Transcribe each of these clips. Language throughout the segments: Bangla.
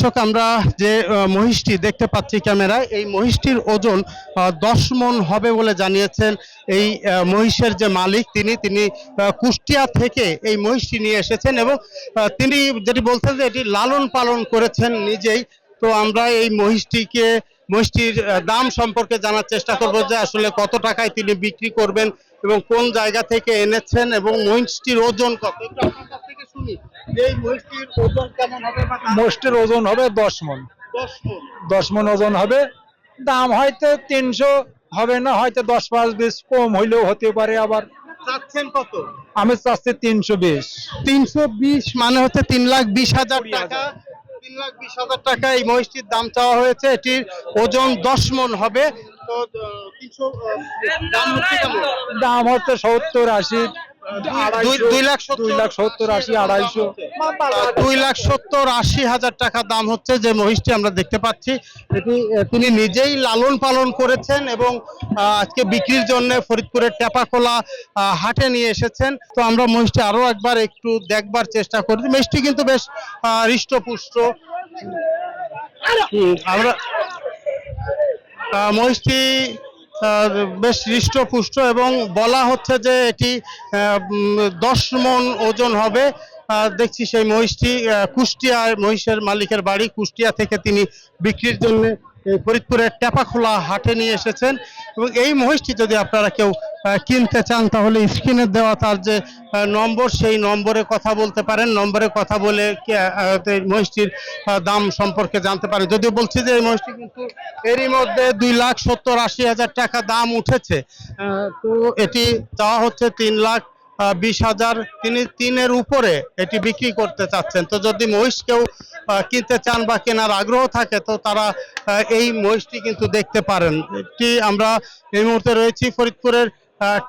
দর্শক আমরা যে মহিষটি দেখতে পাচ্ছি ক্যামেরায়, এই মহিষটির ওজন 10 মণ হবে বলে জানিয়েছেন এই মহিষের যে মালিক তিনি তিনি কুষ্টিয়া থেকে এই মহিষটি নিয়ে এসেছেন এবং তিনি যেটি বলছেন যে এটি লালন পালন করেছেন নিজেই। তো আমরা এই মহিষটির দাম সম্পর্কে জানার চেষ্টা করব যে আসলে কত টাকায় তিনি বিক্রি করবেন এবং কোন জায়গা থেকে এনেছেন এবং মহিষটির ওজন কত, একটু আপনার কাছ থেকে শুনি যে এই মহিষটির ওজন কেমন হবে বা মোষটির ওজন হবে 10 মণ। 10 মণ। 10 মণ ওজন হবে। দাম হয়তো 300 হবে না, হয়তো 10-20 কম হইলেও হতে পারে। আবার চাচ্ছেন কত? আমি চাচ্ছি 320। 320 মানে হচ্ছে 3,20,000 টাকা। 3,20,000 টাকা এই মহিষটির দাম চাওয়া হয়েছে। এটির ওজন 10 মণ হবে। তো 300 দাম হচ্ছে কেমন? দাম হচ্ছে 70-80, 2,70,80, 2,70,80,000 টাকা দাম হচ্ছে যে মহিষটি আমরা দেখতে পাচ্ছি। এটি তিনি নিজেই লালন পালন করেছেন এবং আজকে বিক্রির জন্য ফরিদপুরের টেপাখোলা হাটে নিয়ে এসেছেন। তো আমরা মহিষটি আরো একবার একটু দেখবার চেষ্টা করি। মহিষটি কিন্তু বেশ হৃষ্টপুষ্ট। আমরা মহিষটি বেশ হৃষ্টপুষ্ট এবং বলা হচ্ছে যে এটি 10 মণ ওজন হবে। দেখছি সেই মহিষটি কুষ্টিয়ার, মহিষের মালিকের বাড়ি কুষ্টিয়া থেকে তিনি বিক্রির জন্য ফরিদপুরের টেপাখোলা হাটে নিয়ে এসেছেন এবং এই মহিষটি যদি আপনারা কেউ কিনতে চান তাহলে স্ক্রিনে দেওয়া তার যে নম্বর, সেই নম্বরে কথা বলতে পারেন। নম্বরে কথা বলে মহিষটির দাম সম্পর্কে জানতে পারেন। যদিও বলছি যে এই মহিষটি কিন্তু এরই মধ্যে 2,70,80,000 টাকা দাম উঠেছে। তো এটি চাওয়া হচ্ছে 3,20,000। তিনি 3-এর উপরে এটি বিক্রি করতে চাচ্ছেন। তো যদি মহিষ কেউ কিনতে চান বা কেনার আগ্রহ থাকে তো তারা এই মহিষটি কিন্তু দেখতে পারেন। এটি আমরা এই মুহূর্তে রয়েছি ফরিদপুরের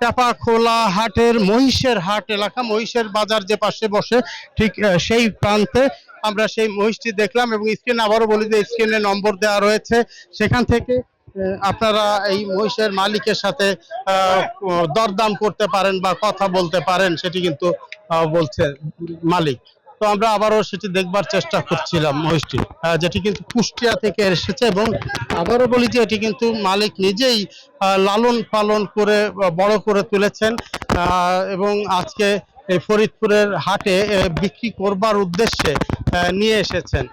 টেপাখোলা হাটের মহিষের হাট এলাকা, মহিষের বাজার যে পাশে বসে ঠিক সেই প্রান্তে আমরা সেই মহিষটি দেখলাম এবং স্ক্রিনে আবারও বলি যে স্ক্রিনে নম্বর দেওয়া রয়েছে, সেখান থেকে আপনারা এই মহিষের মালিকের সাথে দরদাম করতে পারেন বা কথা বলতে পারেন, সেটি কিন্তু বলছে মালিক। তো আমরা আবারও সেটি দেখবার চেষ্টা করছিলাম মহিষটি, যেটি কিন্তু কুষ্টিয়া থেকে এসেছে এবং আবারও বলি যে এটি কিন্তু মালিক নিজেই লালন পালন করে বড় করে তুলেছেন এবং আজকে এই ফরিদপুরের হাটে বিক্রি করবার উদ্দেশ্যে নিয়ে এসেছেন।